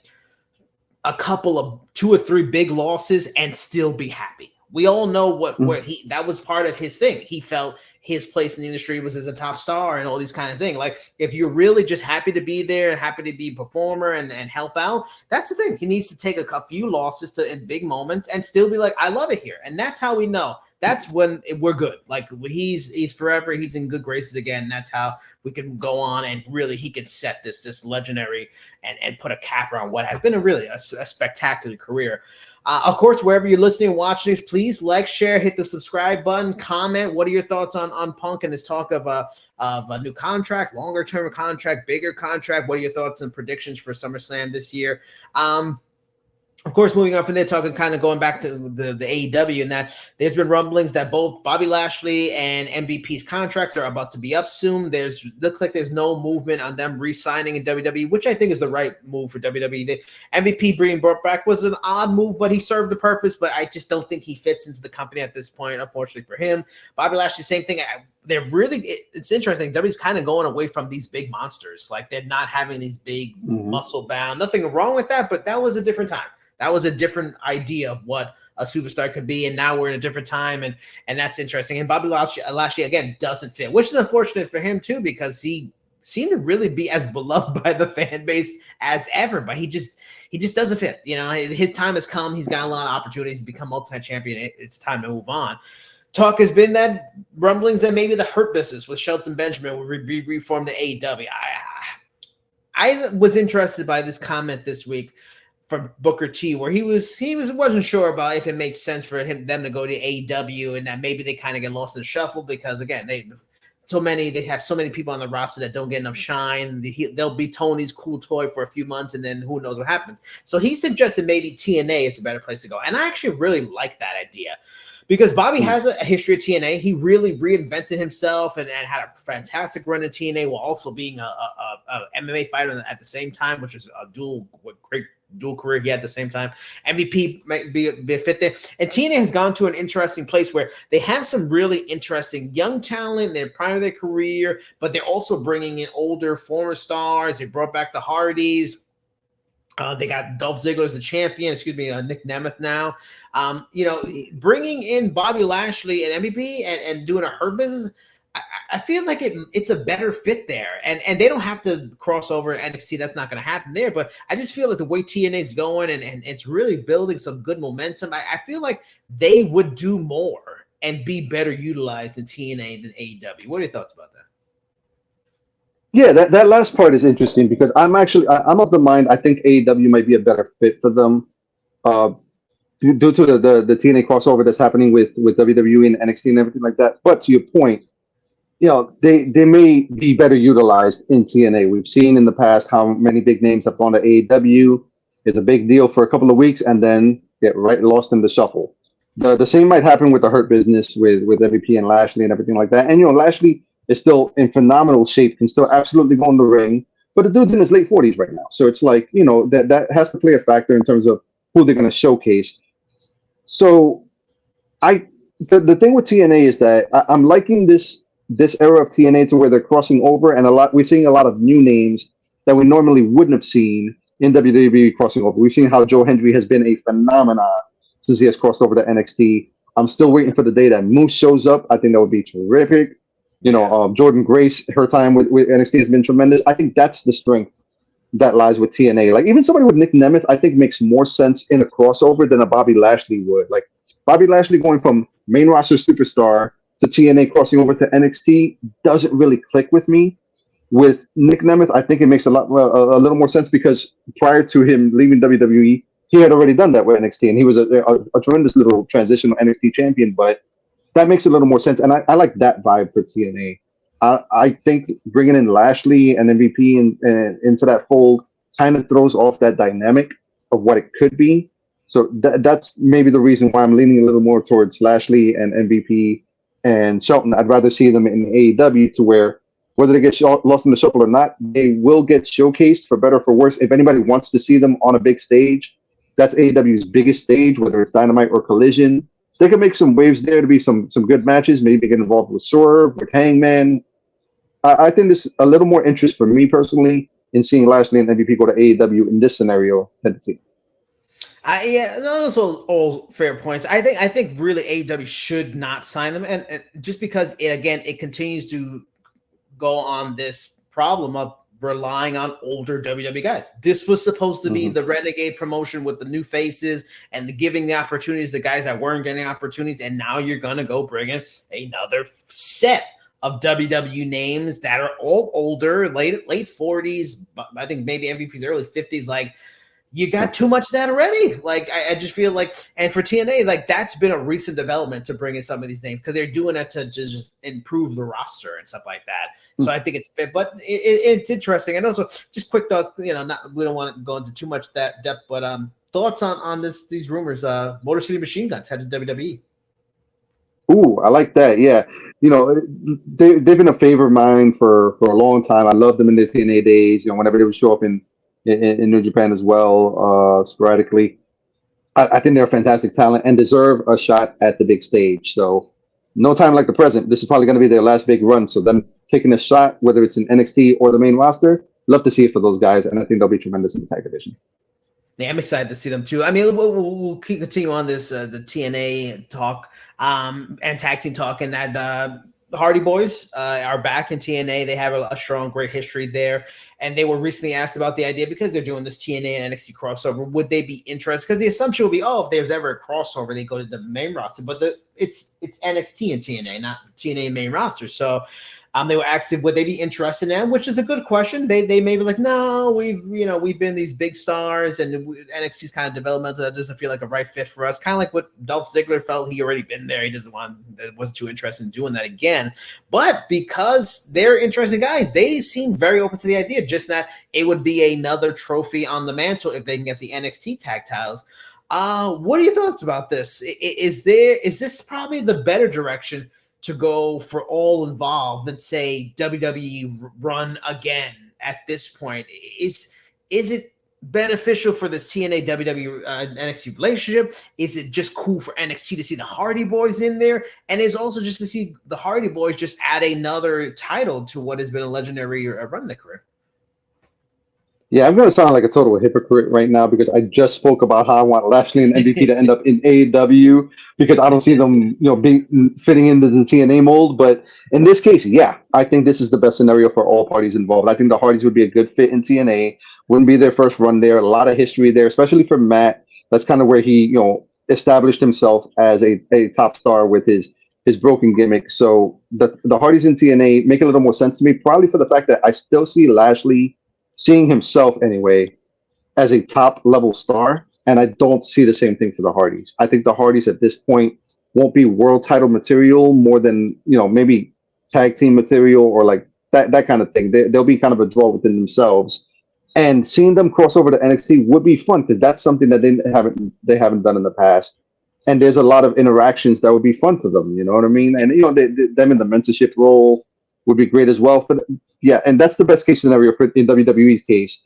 a couple of 2 or 3 big losses and still be happy. We all know where that was part of his thing. He felt his place in the industry was as a top star and all these kind of things. Like, if you're really just happy to be there and happy to be a performer and help out, that's the thing. He needs to take a few losses in big moments and still be like, I love it here. And that's how we know. That's when we're good. Like, he's forever. He's in good graces again. And that's how we can go on and really he can set this legendary and put a cap around what has been a spectacular career. Of course, wherever you're listening and watching this, please like, share, hit the subscribe button, comment. What are your thoughts on Punk and this talk of a new contract, longer term contract, bigger contract? What are your thoughts and predictions for SummerSlam this year? Of course, moving on from there, kind of going back to the AEW, and that there's been rumblings that both Bobby Lashley and MVP's contracts are about to be up soon. Looks like there's no movement on them re-signing in WWE, which I think is the right move for WWE. The MVP bringing Brock back was an odd move, but he served the purpose. But I just don't think he fits into the company at this point, unfortunately for him. Bobby Lashley, same thing. It's interesting. WWE's kind of going away from these big monsters. Like, they're not having these big muscle bound. Nothing wrong with that, but that was a different time. That was a different idea of what a superstar could be, and now we're in a different time, and that's interesting. And Bobby Lashley again doesn't fit, which is unfortunate for him too, because he seemed to really be as beloved by the fan base as ever, but he just doesn't fit. His time has come. He's got a lot of opportunities to become multi-champion. It's time to move on. talk has been that rumblings that maybe the Hurt Business with Shelton Benjamin will be reformed to AEW. I was interested by this comment this week from Booker T, where he wasn't sure about if it makes sense for them to go to AEW, and that maybe they kind of get lost in the shuffle because again they have so many people on the roster that don't get enough shine. They'll be Tony's cool toy for a few months, and then who knows what happens. So he suggested maybe TNA is a better place to go, and I actually really like that idea. Because Bobby has a history of TNA. He really reinvented himself and had a fantastic run in TNA while also being a MMA fighter at the same time, which is a great dual career he had at the same time. MVP might be a fit there. And TNA has gone to an interesting place where they have some really interesting young talent. They're prime of their career, but they're also bringing in older former stars. They brought back the Hardys. They got Dolph Ziggler as the champion. Nick Nemeth now. Bringing in Bobby Lashley and MVP and doing a Hurt Business, I feel like it's a better fit there. And they don't have to cross over NXT. That's not going to happen there. But I just feel like the way TNA is going and it's really building some good momentum, I feel like they would do more and be better utilized in TNA than AEW. What are your thoughts about that? Yeah, that last part is interesting because I'm of the mind I think AEW might be a better fit for them, due to the TNA crossover that's happening with WWE and NXT and everything like that. But to your point, they may be better utilized in TNA. We've seen in the past how many big names have gone to AEW. It's a big deal for a couple of weeks and then get lost in the shuffle. The same might happen with the Hurt Business with MVP and Lashley and everything like that. And Lashley is still in phenomenal shape, can still absolutely go in the ring, but the dude's in his late 40s right now. So it's like, that has to play a factor in terms of who they're going to showcase. So the thing with TNA is that I'm liking this era of TNA to where they're crossing over, and we're seeing a lot of new names that we normally wouldn't have seen in WWE crossing over. We've seen how Joe Hendry has been a phenomenon since he has crossed over to NXT. I'm still waiting for the day that Moose shows up. I think that would be terrific. Jordan Grace, her time with NXT has been tremendous. I think that's the strength that lies with TNA. Like even somebody with Nick Nemeth, I think makes more sense in a crossover than a Bobby Lashley would. Like Bobby Lashley going from main roster superstar to TNA crossing over to NXT doesn't really click with me. With Nick Nemeth, I think it makes a little more sense because prior to him leaving WWE, he had already done that with NXT, and he was a tremendous little transitional NXT champion, but that makes a little more sense, and I like that vibe for TNA. I think bringing in Lashley and MVP into that fold kind of throws off that dynamic of what it could be. So that's maybe the reason why I'm leaning a little more towards Lashley and MVP and Shelton. I'd rather see them in AEW to where whether they get lost in the shuffle or not, they will get showcased for better or for worse. If anybody wants to see them on a big stage, that's AEW's biggest stage, whether it's Dynamite or Collision. They can make some waves there to be some good matches. Maybe get involved with Swerve, with Hangman. I think there's a little more interest for me personally in seeing Lashley and MVP go to AEW in this scenario than the team. Those are all fair points. I think really AEW should not sign them, and just because it continues to go on this problem of relying on older WWE guys. This was supposed to be the Renegade promotion with the new faces and giving the opportunities to guys that weren't getting opportunities. And now you're going to go bring in another set of WWE names that are all older, late 40s. I think maybe MVP's early 50s. Like, you got too much of that already. Like, I just feel like, and for TNA, like that's been a recent development to bring in some of these names because they're doing it to just improve the roster and stuff like that. So I think it's fit, but it's interesting. And also, just quick thoughts. We don't want to go into too much that depth, but thoughts on these rumors. Motor City Machine Guns head to WWE. Ooh, I like that. Yeah, they've been a favorite of mine for a long time. I loved them in their TNA days. Whenever they would show up in New Japan as well, sporadically. I think they're a fantastic talent and deserve a shot at the big stage. So no time like the present. This is probably going to be their last big run. So them taking a shot, whether it's in NXT or the main roster, love to see it for those guys. And I think they'll be tremendous in the tag division. Yeah, I'm excited to see them too. I mean, we'll continue on this, the TNA talk and tag team talk, and that Hardy Boys are back in TNA. They have a strong, great history there. And they were recently asked about the idea because they're doing this TNA and NXT crossover. Would they be interested? Because the assumption would be, oh, if there's ever a crossover, they go to the main roster. But it's NXT and TNA, not TNA main roster. So they were asking, would they be interested in? Which is a good question. They may be like, no, we've been these big stars, and NXT's kind of developmental. That doesn't feel like a right fit for us. Kind of like what Dolph Ziggler felt. He already been there. He wasn't too interested in doing that again. But because they're interesting guys, they seem very open to the idea. Just that it would be another trophy on the mantle if they can get the NXT tag titles. What are your thoughts about this? Is this probably the better direction to go for all involved and say WWE run again at this point? Is it beneficial for this TNA WWE NXT relationship? Is it just cool for NXT to see the Hardy Boys in there? And is also just to see the Hardy Boys just add another title to what has been a legendary run in their career? Yeah, I'm going to sound like a total hypocrite right now because I just spoke about how I want Lashley and MVP to end up in AEW because I don't see them, being fitting into the TNA mold. But in this case, yeah, I think this is the best scenario for all parties involved. I think the Hardys would be a good fit in TNA. Wouldn't be their first run there. A lot of history there, especially for Matt. That's kind of where he, established himself as a top star with his broken gimmick. So the Hardys in TNA make a little more sense to me, probably for the fact that I still see Lashley, seeing himself anyway, as a top level star, and I don't see the same thing for the Hardys. I think the Hardys at this point won't be world title material more than maybe tag team material or like that kind of thing. They'll be kind of a draw within themselves, and seeing them cross over to NXT would be fun because that's something that they haven't done in the past. And there's a lot of interactions that would be fun for them. You know what I mean? And them in the mentorship role would be great as well for them. Yeah, and that's the best case scenario in WWE's case,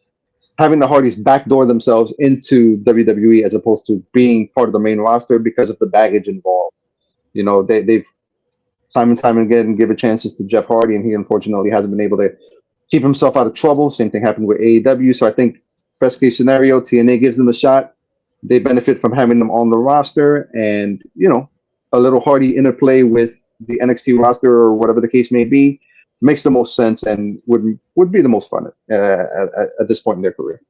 having the Hardys backdoor themselves into WWE as opposed to being part of the main roster because of the baggage involved. They've time and time again given chances to Jeff Hardy, and he unfortunately hasn't been able to keep himself out of trouble. Same thing happened with AEW. So I think best case scenario, TNA gives them a shot. They benefit from having them on the roster, and a little Hardy interplay with the NXT roster or whatever the case may be makes the most sense and would be the most fun at this point in their career.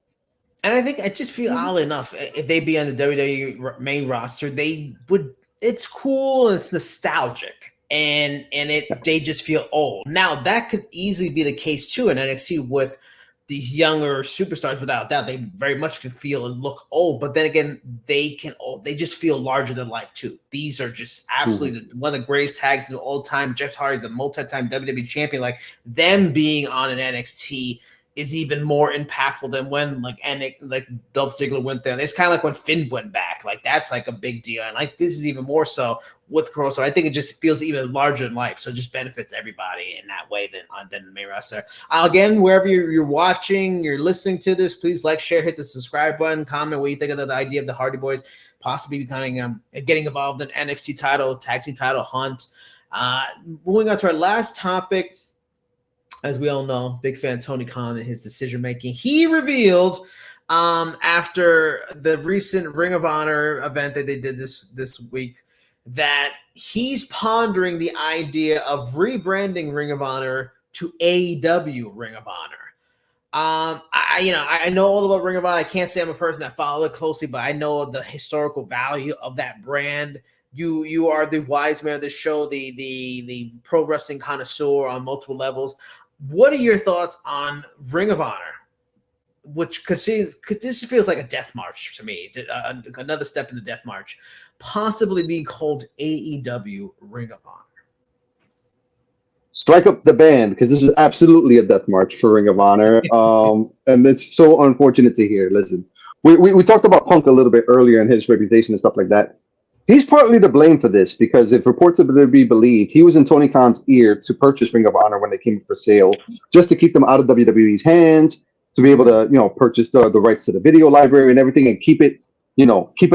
And I think I just feel oddly enough, if they be on the WWE main roster, they would. It's cool and it's nostalgic, and they just feel old. Now that could easily be the case too in NXT with these younger superstars. Without doubt, they very much can feel and look old. But then again, they just feel larger than life too. These are just absolutely one of the greatest tags of all time. Jeff Hardy's a multi-time WWE champion. Like them being on an NXT is even more impactful than when like Dolph Ziggler went there. It's kind of like when Finn went back. Like that's like a big deal. And like this is even more so with Crow. So I think it just feels even larger than life. So it just benefits everybody in that way than the main roster. Again, wherever you're watching, you're listening to this, please like, share, hit the subscribe button, comment what you think of the idea of the Hardy Boys possibly becoming getting involved in NXT title, tag team title hunt. Moving on to our last topic. As we all know, big fan Tony Khan and his decision-making. He revealed after the recent Ring of Honor event that they did this week that he's pondering the idea of rebranding Ring of Honor to AEW Ring of Honor. I know all about Ring of Honor. I can't say I'm a person that follows it closely, but I know the historical value of that brand. You are the wise man of the show, the pro wrestling connoisseur on multiple levels. What are your thoughts on Ring of Honor, which this feels like a death march to me, another step in the death march, possibly being called AEW Ring of Honor? Strike up the band, because this is absolutely a death march for Ring of Honor, and it's so unfortunate to hear. Listen, we talked about Punk a little bit earlier and his reputation and stuff like that. He's partly to blame for this because if reports are to be believed, he was in Tony Khan's ear to purchase Ring of Honor when they came for sale, just to keep them out of WWE's hands, to be able to, purchase the rights to the video library and everything and keep it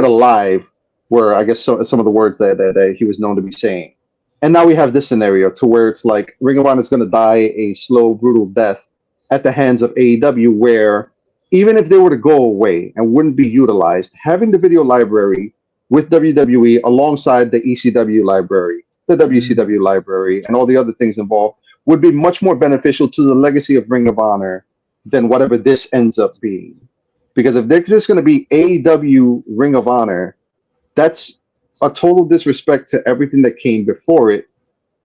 alive, were, I guess, some of the words that he was known to be saying. And now we have this scenario to where it's like Ring of Honor is going to die a slow, brutal death at the hands of AEW, where even if they were to go away and wouldn't be utilized, having the video library with WWE alongside the ECW library the WCW library, and all the other things involved would be much more beneficial to the legacy of Ring of Honor than whatever this ends up being. Because if they're just going to be AEW Ring of Honor, that's a total disrespect to everything that came before it.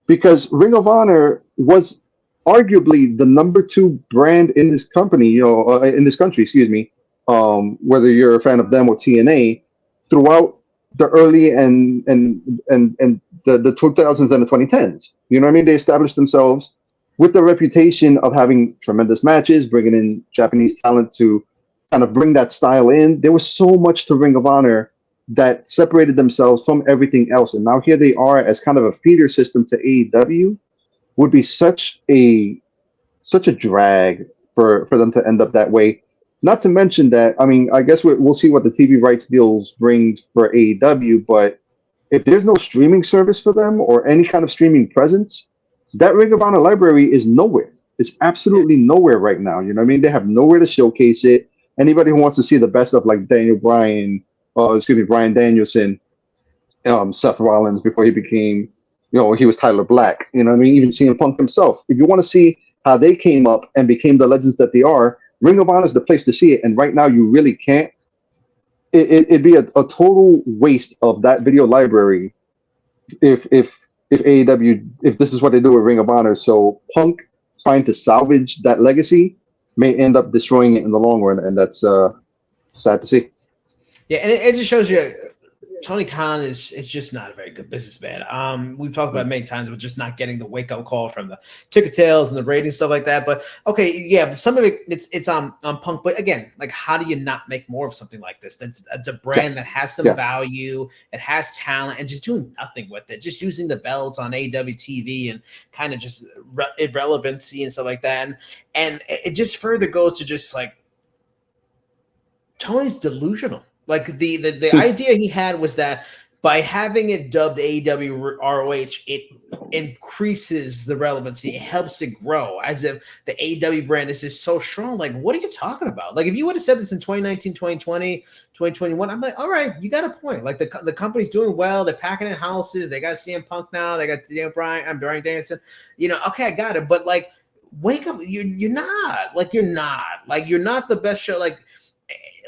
Because Ring of Honor was arguably the number 2 brand in this company, in this country, excuse me, whether you're a fan of them or TNA, throughout the early and the 2000s and the 2010s. You know what I mean? They established themselves with the reputation of having tremendous matches, bringing in Japanese talent to kind of bring that style in. There was so much to Ring of Honor that separated themselves from everything else. And now here they are as kind of a feeder system to AEW. Would be such a drag for them to end up that way. Not to mention that, I mean, I guess we'll see what the TV rights deals bring for AEW, but if there's no streaming service for them or any kind of streaming presence, that Ring of Honor library is nowhere. It's absolutely nowhere right now. You know what I mean? They have nowhere to showcase it. Anybody who wants to see the best of like Bryan Danielson, Seth Rollins before he became, he was Tyler Black. You know what I mean? Even CM Punk himself. If you want to see how they came up and became the legends that they are, Ring of Honor is the place to see it. And right now you really can't. It'd be a total waste of that video library if AEW, if this is what they do with Ring of Honor. So Punk trying to salvage that legacy may end up destroying it in the long run, and that's sad to see. Yeah, and it just shows you Tony Khan is just not a very good businessman. We've talked about it many times with just not getting the wake up call from the ticket sales and the ratings, stuff like that. But okay, yeah, some of it's on Punk. But again, like, how do you not make more of something like this? That's a brand that has some value, it has talent, and just doing nothing with it, just using the belts on AEW TV and kind of just irrelevancy and stuff like that. And it just further goes to just like Tony's delusional. Like the idea he had was that by having it dubbed AEW ROH, it increases the relevancy. It helps it grow, as if the AEW brand is just so strong. Like, what are you talking about? Like, if you would have said this in 2019, 2020, 2021, I'm like, all right, you got a point. Like, the company's doing well. They're packing in houses. They got CM Punk now. They got Bryan Danielson. Okay, I got it. But, like, wake up. You're not. Like, you're not. Like, you're not the best show.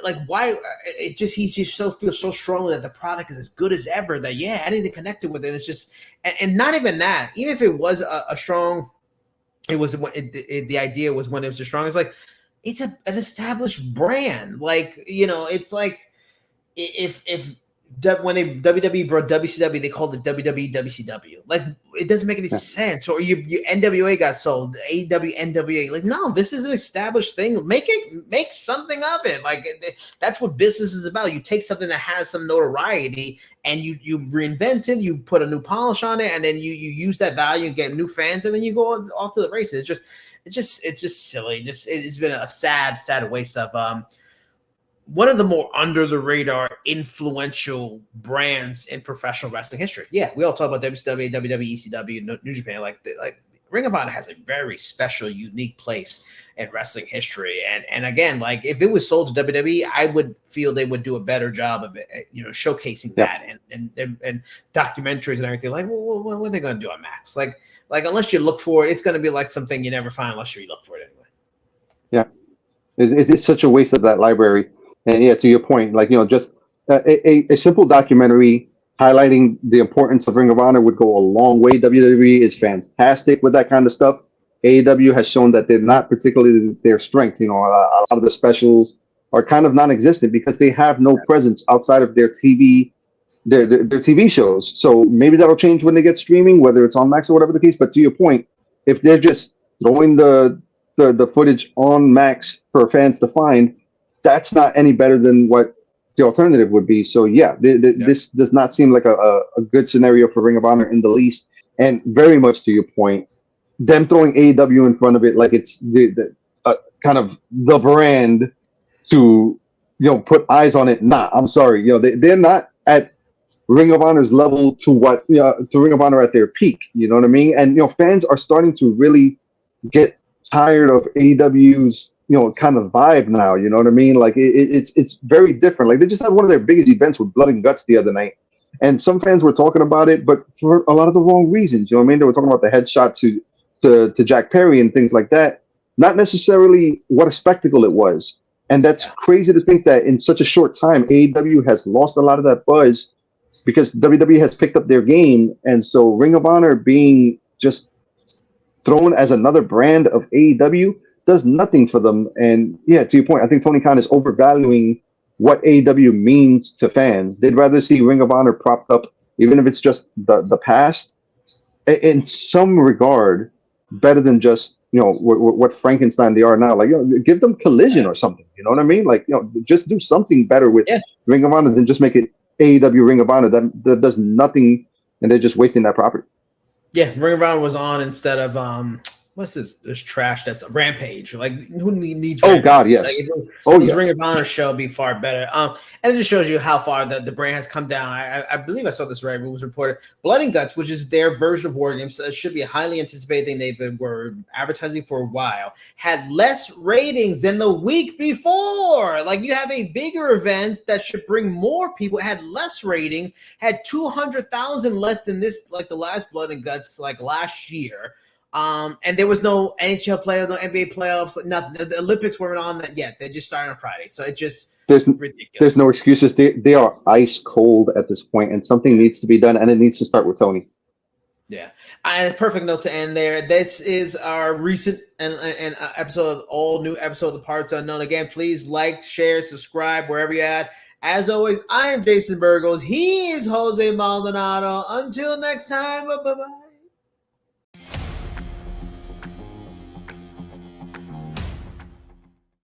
Like why he just feels so strongly that the product is as good as ever that I need to connect it with it. It's just and not even that. Even if it was a strong, the idea was when it was strong. It's like it's an established brand. Like it's like if when WWE brought WCW, they called it WWE WCW. Like, it doesn't make any sense. Or you NWA got sold, AEW NWA. Like, no, this is an established thing. Make something of it. Like, that's what business is about. You take something that has some notoriety and you reinvent it, you put a new polish on it, and then you use that value and get new fans, and then you go off to the races. It's just silly. It's been a sad waste of one of the more under the radar influential brands in professional wrestling history. Yeah, we all talk about WCW, WWE, ECW, New Japan. Like Ring of Honor has a very special, unique place in wrestling history. And again, like, if it was sold to WWE, I would feel they would do a better job of it, showcasing that and documentaries and everything. Like, well, what are they going to do on Max? Like unless you look for it, it's going to be like something you never find unless you look for it anyway. Yeah, it's such a waste of that library. And yeah, to your point, like, just a simple documentary highlighting the importance of Ring of Honor would go a long way. WWE is fantastic with that kind of stuff. AEW has shown that they're not particularly their strength. A lot of the specials are kind of non-existent because they have no presence outside of their TV, their TV shows. So maybe that'll change when they get streaming, whether it's on Max or whatever the case. But to your point, if they're just throwing the footage on Max for fans to find, that's not any better than what the alternative would be. So this does not seem like a good scenario for Ring of Honor in the least. And very much to your point, them throwing AEW in front of it like it's the kind of the brand to put eyes on it. Nah, I'm sorry, they're not at Ring of Honor's level to Ring of Honor at their peak. You know what I mean? And fans are starting to really get tired of AEW's kind of vibe now. You know what I mean? Like, it's very different. Like, they just had one of their biggest events with Blood and Guts the other night, And some fans were talking about it, but for a lot of the wrong reasons. You know what I mean? They were talking about the headshot to Jack Perry and things like that. Not necessarily what a spectacle it was. And that's crazy to think that in such a short time, AEW has lost a lot of that buzz because WWE has picked up their game. And so Ring of Honor being just thrown as another brand of AEW does nothing for them. And yeah, to your point, I think Tony Khan is overvaluing what AEW means to fans. They'd rather see Ring of Honor propped up, even if it's just the past, in some regard, better than just, you know, what Frankenstein they are now. Like, you know, give them Collision or something. You know what I mean? Like, you know, just do something better with Ring of Honor than just make it AEW Ring of Honor. That does nothing, and they're just wasting that property. Yeah, Ring of Honor was on instead of what's this trash that's a Rampage. Like, who needs Rampage? Oh God, yes. Like, this Ring of Honor show would be far better. And it just shows you how far the brand has come down. I believe I saw this right. It was reported Blood and Guts, which is their version of War Games, so it should be a highly anticipated thing were advertising for a while, had less ratings than the week before. Like, you have a bigger event that should bring more people. It had less ratings, had 200,000 less than this, like the last Blood and Guts, like last year. And there was no NHL playoffs, no NBA playoffs, nothing. The Olympics weren't on that yet. They just started on Friday. So it just ridiculous. There's no excuses. They are ice cold at this point, and something needs to be done, and it needs to start with Tony. Yeah. And perfect note to end there. This is our recent and episode, all new episode of The Parts Unknown. Again, please like, share, subscribe, wherever you're at. As always, I am Jason Burgos. He is Jose Maldonado. Until next time, bye-bye.